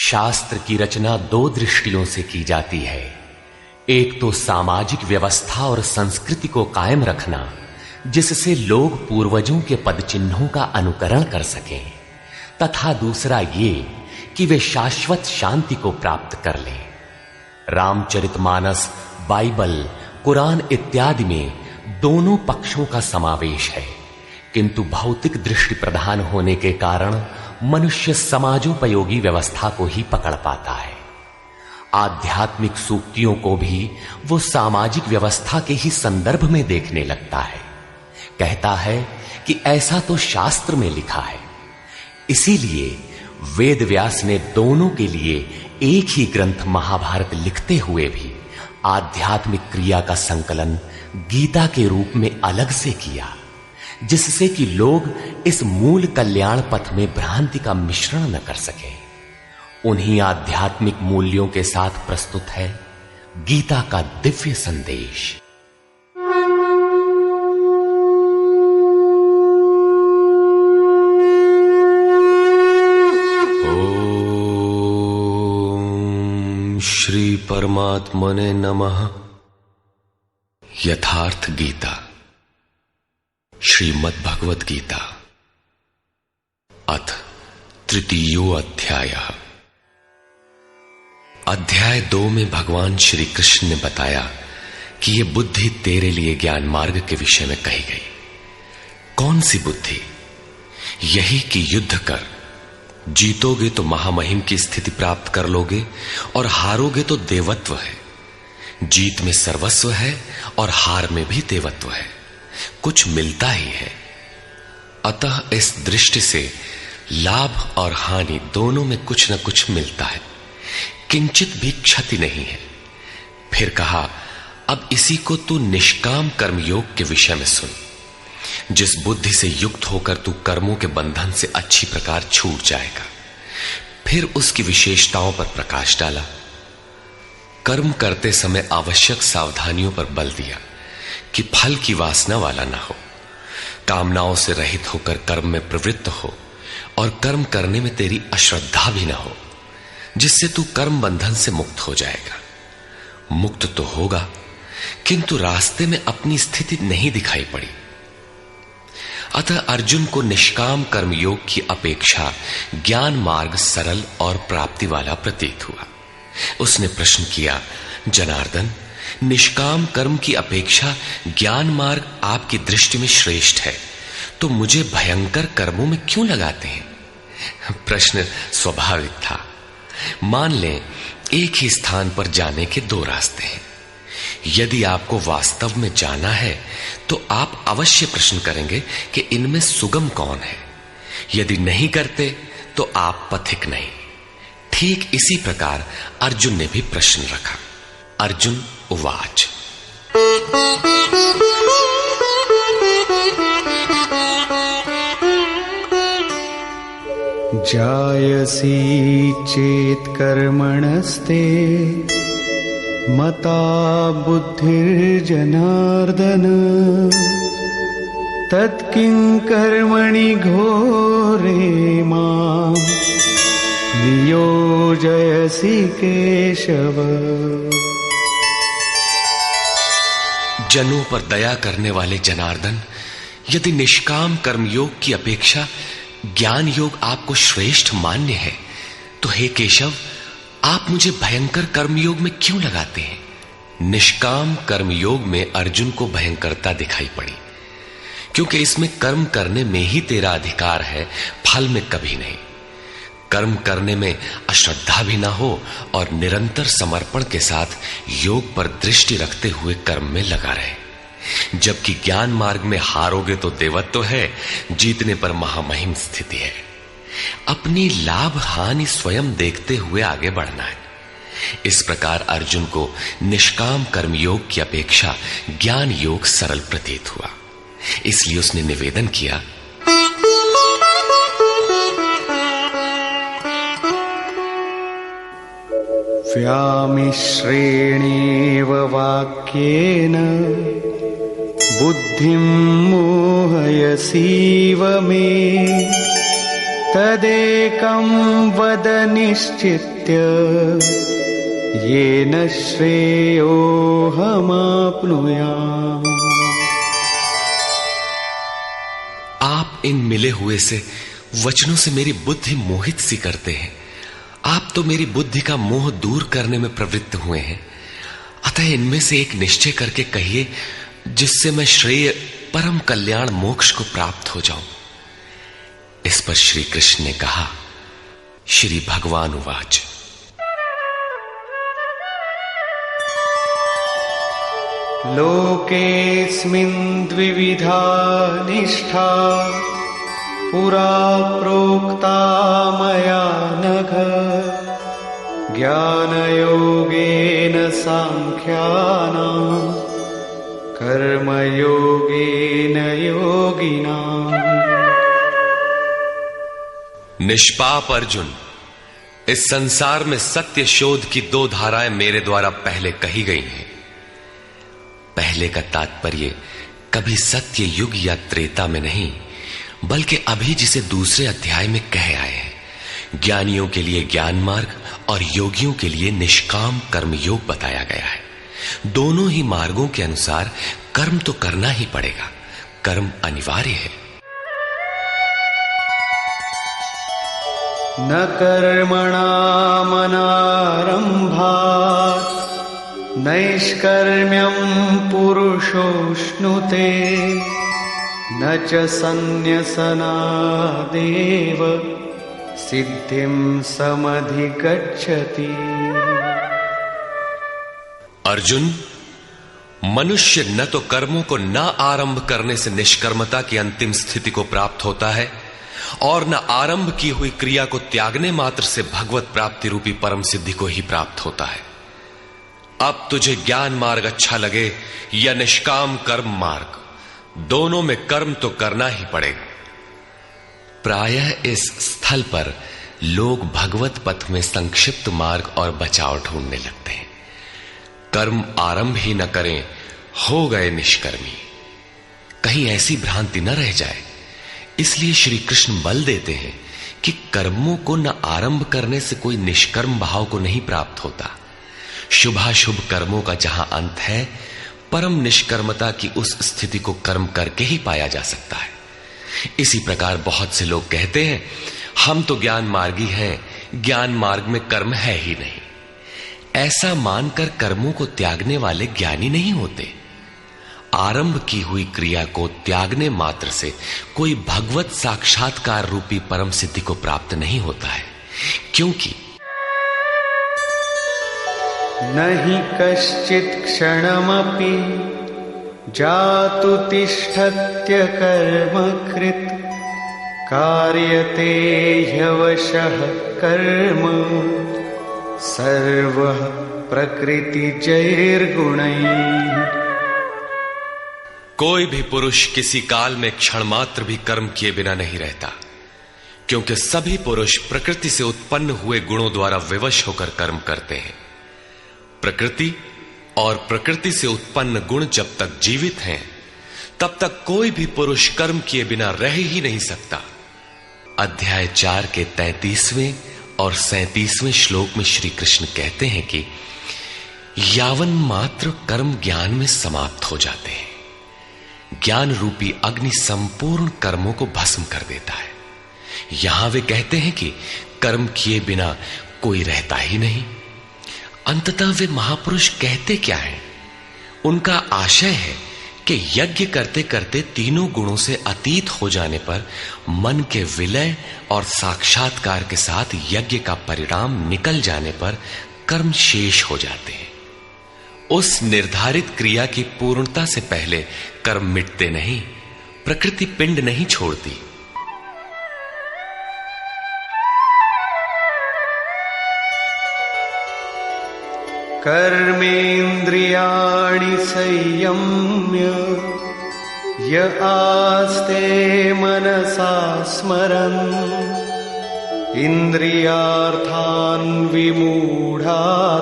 शास्त्र की रचना दो दृष्टियों से की जाती है। एक तो सामाजिक व्यवस्था और संस्कृति को कायम रखना, जिससे लोग पूर्वजों के पद चिन्हों का अनुकरण कर सकें, तथा दूसरा ये कि वे शाश्वत शांति को प्राप्त कर लें। रामचरितमानस, बाइबल, कुरान इत्यादि में दोनों पक्षों का समावेश है, किंतु भौतिक दृष्टि प्रधान होने के कारण मनुष्य समाजोपयोगी व्यवस्था को ही पकड़ पाता है। आध्यात्मिक सूक्तियों को भी वो सामाजिक व्यवस्था के ही संदर्भ में देखने लगता है। कहता है कि ऐसा तो शास्त्र में लिखा है। इसीलिए वेद व्यास ने दोनों के लिए एक ही ग्रंथ महाभारत लिखते हुए भी आध्यात्मिक क्रिया का संकलन गीता के रूप में अलग से किया, जिससे कि लोग इस मूल कल्याण पथ में भ्रांति का मिश्रण न कर सके। उन्हीं आध्यात्मिक मूल्यों के साथ प्रस्तुत है गीता का दिव्य संदेश। ओम श्री परमात्मने नमः। यथार्थ गीता, श्रीमद् भगवत गीता, अथ तृतीयो अध्यायः। अध्याय 2 में भगवान श्री कृष्ण ने बताया कि यह बुद्धि तेरे लिए ज्ञान मार्ग के विषय में कही गई। कौन सी बुद्धि? यही कि युद्ध कर, जीतोगे तो महामहिम की स्थिति प्राप्त कर लोगे और हारोगे तो देवत्व है। जीत में सर्वस्व है और हार में भी देवत्व है, कुछ मिलता ही है। अतः इस दृष्टि से लाभ और हानि दोनों में कुछ न कुछ मिलता है, किंचित भी क्षति नहीं है। फिर कहा, अब इसी को तू निष्काम कर्मयोग के विषय में सुन। जिस बुद्धि से युक्त होकर तू कर्मों के बंधन से अच्छी प्रकार छूट जाएगा। फिर उसकी विशेषताओं पर प्रकाश डाला। कर्म करते समय आवश्यक सावधानियों पर बल दिया कि फल की वासना वाला ना हो, कामनाओं से रहित होकर कर्म में प्रवृत्त हो और कर्म करने में तेरी अश्रद्धा भी ना हो, जिससे तू कर्म बंधन से मुक्त हो जाएगा। मुक्त तो होगा, किंतु रास्ते में अपनी स्थिति नहीं दिखाई पड़ी। अतः अर्जुन को निष्काम कर्मयोग की अपेक्षा ज्ञान मार्ग सरल और प्राप्ति वाला प्रतीत हुआ। उसने प्रश्न किया, जनार्दन, निष्काम कर्म की अपेक्षा ज्ञान मार्ग आपकी दृष्टि में श्रेष्ठ है, तो मुझे भयंकर कर्मों में क्यों लगाते हैं? प्रश्न स्वाभाविक था। मान लें एक ही स्थान पर जाने के दो रास्ते हैं। यदि आपको वास्तव में जाना है तो आप अवश्य प्रश्न करेंगे कि इनमें सुगम कौन है। यदि नहीं करते तो आप पथिक नहीं। ठीक इसी प्रकार अर्जुन ने भी प्रश्न रखा। अर्जुन उवाच, जायसी चेत कर्मणस्ते मता बुद्धिर्जनार्दन तत्किं कर्मणि घोरे मां नियोजयसि केशव। जनों पर दया करने वाले जनार्दन, यदि निष्काम कर्मयोग की अपेक्षा ज्ञान योग आपको श्रेष्ठ मान्य है, तो हे केशव, आप मुझे भयंकर कर्मयोग में क्यों लगाते हैं? निष्काम कर्मयोग में अर्जुन को भयंकरता दिखाई पड़ी, क्योंकि इसमें कर्म करने में ही तेरा अधिकार है, फल में कभी नहीं। कर्म करने में अश्रद्धा भी ना हो और निरंतर समर्पण के साथ योग पर दृष्टि रखते हुए कर्म में लगा रहे। जबकि ज्ञान मार्ग में हारोगे तो देवत्व है, जीतने पर महामहिम स्थिति है। अपनी लाभ हानि स्वयं देखते हुए आगे बढ़ना है। इस प्रकार अर्जुन को निष्काम कर्मयोग की अपेक्षा ज्ञान योग सरल प्रतीत हुआ। इसलिए उसने निवेदन किया, व्यामिश्रेणेव वाक्येन बुद्धिं मोहयसीव मे तदेकं वद निश्चित्य येन श्रेयोऽहमाप्नुयाम्। आप इन मिले हुए से वचनों से मेरी बुद्धि मोहित सी करते हैं। आप तो मेरी बुद्धि का मोह दूर करने में प्रवृत्त हुए हैं। अतः इनमें से एक निश्चय करके कहिए जिससे मैं श्रेय परम कल्याण मोक्ष को प्राप्त हो जाऊं। इस पर श्री कृष्ण ने कहा, श्री भगवान उवाच, लोकेऽस्मिन् द्विविधा निष्ठा पुरा प्रोक्ता मया नघ। ज्ञानयोगेन सांख्यानां कर्मयोगेन योगिनाम्। निष्पाप अर्जुन, इस संसार में सत्य शोध की दो धाराएं मेरे द्वारा पहले कही गई हैं। पहले का तात्पर्य कभी सत्य युग या त्रेता में नहीं, बल्कि अभी जिसे दूसरे अध्याय में कह आए हैं। ज्ञानियों के लिए ज्ञान मार्ग और योगियों के लिए निष्काम कर्म योग बताया गया है। दोनों ही मार्गों के अनुसार कर्म तो करना ही पड़ेगा, कर्म अनिवार्य है। न कर्मणामनारम्भात् नैष्कर्म्यं पुरुषोऽश्नुते न च सन्न्यसनादेव सिद्धिं समधिगच्छति। अर्जुन, मनुष्य न तो कर्मों को न आरंभ करने से निष्कर्मता की अंतिम स्थिति को प्राप्त होता है और न आरंभ की हुई क्रिया को त्यागने मात्र से भगवत प्राप्ति रूपी परम सिद्धि को ही प्राप्त होता है। अब तुझे ज्ञान मार्ग अच्छा लगे या निष्काम कर्म मार्ग, दोनों में कर्म तो करना ही पड़ेगा। प्रायः इस स्थल पर लोग भगवत पथ में संक्षिप्त मार्ग और बचाव ढूंढने लगते हैं। कर्म आरंभ ही न करें, हो गए निष्कर्मी। कहीं ऐसी भ्रांति न रह जाए, इसलिए श्री कृष्ण बल देते हैं कि कर्मों को न आरंभ करने से कोई निष्कर्म भाव को नहीं प्राप्त होता। शुभाशुभ कर्मों का जहां अंत है, परम निष्कर्मता की उस स्थिति को कर्म करके ही पाया जा सकता है। इसी प्रकार बहुत से लोग कहते हैं, हम तो ज्ञान मार्गी हैं, ज्ञान मार्ग में कर्म है ही नहीं। ऐसा मानकर कर्मों को त्यागने वाले ज्ञानी नहीं होते। आरंभ की हुई क्रिया को त्यागने मात्र से कोई भगवत साक्षात्कार रूपी परम सिद्धि को प्राप्त नहीं होता है, क्योंकि नहि कश्चित् क्षणमपि जातु तिष्ठत्य कर्मकृत् कार्यते ह्यवशः कर्म सर्वः प्रकृतिजैर्गुणैः। कोई भी पुरुष किसी काल में क्षण मात्र भी कर्म किए बिना नहीं रहता, क्योंकि सभी पुरुष प्रकृति से उत्पन्न हुए गुणों द्वारा विवश होकर कर्म करते हैं। प्रकृति और प्रकृति से उत्पन्न गुण जब तक जीवित हैं, तब तक कोई भी पुरुष कर्म किए बिना रह ही नहीं सकता। अध्याय 4 के 33वें और 37वें श्लोक में श्री कृष्ण कहते हैं कि यावन मात्र कर्म ज्ञान में समाप्त हो जाते हैं। ज्ञान रूपी अग्नि संपूर्ण कर्मों को भस्म कर देता है। यहां वे कहते हैं कि कर्म किए बिना कोई रहता ही नहीं। अंततः वे महापुरुष कहते क्या हैं? उनका आशय है कि यज्ञ करते करते तीनों गुणों से अतीत हो जाने पर मन के विलय और साक्षात्कार के साथ यज्ञ का परिणाम निकल जाने पर कर्म शेष हो जाते हैं। उस निर्धारित क्रिया की पूर्णता से पहले कर्म मिटते नहीं, प्रकृति पिंड नहीं छोड़ती। कर्मेन्द्रियाणि संयम्य य आस्ते मनसा स्मरन् इन्द्रियार्थान् विमूढात्